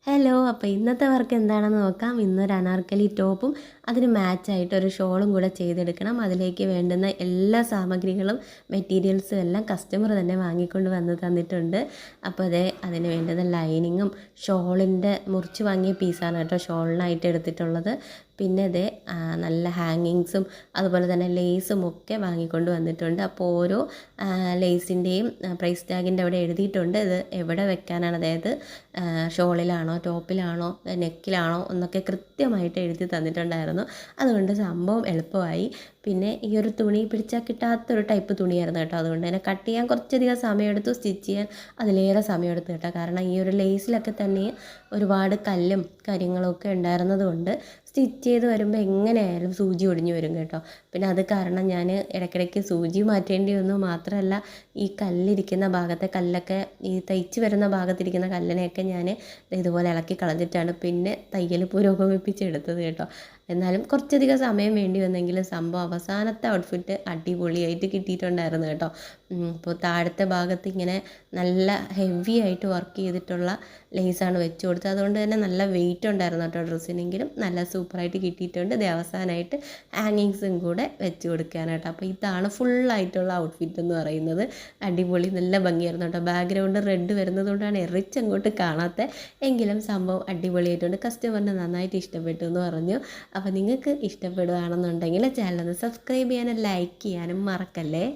Hello, അപ്പോൾ ഇന്നത്തെ work എന്താണെന്ന് നോക്കാം. ഇന്നൊരു അനാർക്കലി ടോപ്പും അതിന് മാച്ചായിട്ട് ഒരു ഷോളും കൂടെ ചെയ്തെടുക്കണം. അതിലേക്ക് വേണ്ടുന്ന എല്ലാ സാമഗ്രികളും മെറ്റീരിയൽസും എല്ലാം കസ്റ്റമർ തന്നെ വാങ്ങിക്കൊണ്ട് വന്ന് തന്നിട്ടുണ്ട്. അപ്പോൾ അതിന് വേണ്ടുന്ന ലൈനിങ്ങും ഷോളിൻ്റെ മുറിച്ച് വാങ്ങിയ പീസാണ് കേട്ടോ ഷോളിനായിട്ട് എടുത്തിട്ടുള്ളത്. പിന്നെ നല്ല ഹാങ്ങിങ്സും അതുപോലെ തന്നെ ലേസും ഒക്കെ വാങ്ങിക്കൊണ്ട് വന്നിട്ടുണ്ട്. അപ്പോൾ ഓരോ ലേസിൻ്റെയും പ്രൈസ് ടാഗിൻ്റെ അവിടെ എഴുതിയിട്ടുണ്ട് ഇത് എവിടെ വെക്കാനാണ്, അതായത് ഷോളിലാണോ ടോപ്പിലാണോ നെക്കിലാണോ എന്നൊക്കെ കൃത്യമായിട്ട് എഴുതി തന്നിട്ടുണ്ടായിരുന്നു. അതുകൊണ്ട് സംഭവം എളുപ്പമായി. പിന്നെ ഈ ഒരു തുണി പിടിച്ചാൽ കിട്ടാത്തൊരു ടൈപ്പ് തുണിയായിരുന്നു കേട്ടോ. അതുകൊണ്ട് തന്നെ കട്ട് ചെയ്യാൻ കുറച്ചധികം സമയമെടുത്തു, സ്റ്റിച്ച് ചെയ്യാൻ അതിലേറെ സമയമെടുത്തു കേട്ടോ. കാരണം ഈ ഒരു ലേസിലൊക്കെ തന്നെ ഒരുപാട് കല്ലും കാര്യങ്ങളും ഒക്കെ ഉണ്ടായിരുന്നത് കൊണ്ട് സ്റ്റിച്ച് ചെയ്ത് വരുമ്പോൾ എങ്ങനെയായാലും സൂചി ഒടിഞ്ഞു വരും കേട്ടോ. പിന്നെ അത് കാരണം ഞാൻ ഇടയ്ക്കിടയ്ക്ക് സൂചി മാറ്റേണ്ടി വന്നു. മാത്രമല്ല ഈ കല്ലിരിക്കുന്ന ഭാഗത്തെ കല്ലൊക്കെ, ഈ തയ്ച്ച് വരുന്ന ഭാഗത്തിരിക്കുന്ന കല്ലിനെയൊക്കെ ഞാൻ ഇതുപോലെ ഇളക്കി കളഞ്ഞിട്ടാണ് പിന്നെ തയ്യൽ പുരോഗമിപ്പിച്ചെടുത്തത് കേട്ടോ. എന്നാലും കുറച്ചധികം സമയം വേണ്ടി വന്നെങ്കിലും സംഭവം അവസാനത്തെ ഔട്ട്ഫിറ്റ് അടിപൊളിയായിട്ട് കിട്ടിയിട്ടുണ്ടായിരുന്നു കേട്ടോ. ഇപ്പോൾ താഴത്തെ ഭാഗത്ത് ഇങ്ങനെ നല്ല ഹെവി ആയിട്ട് വർക്ക് ചെയ്തിട്ടുള്ള ലേസാണ് വെച്ച് കൊടുത്തത്. അതുകൊണ്ട് തന്നെ നല്ല വെയിറ്റ് ഉണ്ടായിരുന്നു കേട്ടോ ഡ്രസ്സിനെങ്കിലും നല്ല സൂപ്പറായിട്ട് കിട്ടിയിട്ടുണ്ട്. ഇത് അവസാനമായിട്ട് ഹാങ്ങിങ്സും കൂടെ വെച്ച് കൊടുക്കാനായിട്ട്. അപ്പോൾ ഇതാണ് ഫുള്ളായിട്ടുള്ള ഔട്ട്ഫിറ്റ് എന്ന് പറയുന്നത്. അടിപൊളി നല്ല ഭംഗിയായിരുന്നു കേട്ടോ. ബാക്ക്ഗ്രൗണ്ട് റെഡ് വരുന്നത് കൊണ്ടാണ് അങ്ങോട്ട് കാണാത്തത്. എങ്കിലും സംഭവം അടിപൊളിയായിട്ടുണ്ട്. കസ്റ്റമറിന് നന്നായിട്ട് ഇഷ്ടപ്പെട്ടു എന്ന് പറഞ്ഞു. അപ്പോൾ നിങ്ങൾക്ക് ഇഷ്ടപ്പെടുകയാണെന്നുണ്ടെങ്കിൽ ചാനൽ ഒന്ന് സബ്സ്ക്രൈബ് ചെയ്യാനും ലൈക്ക് ചെയ്യാനും മറക്കല്ലേ.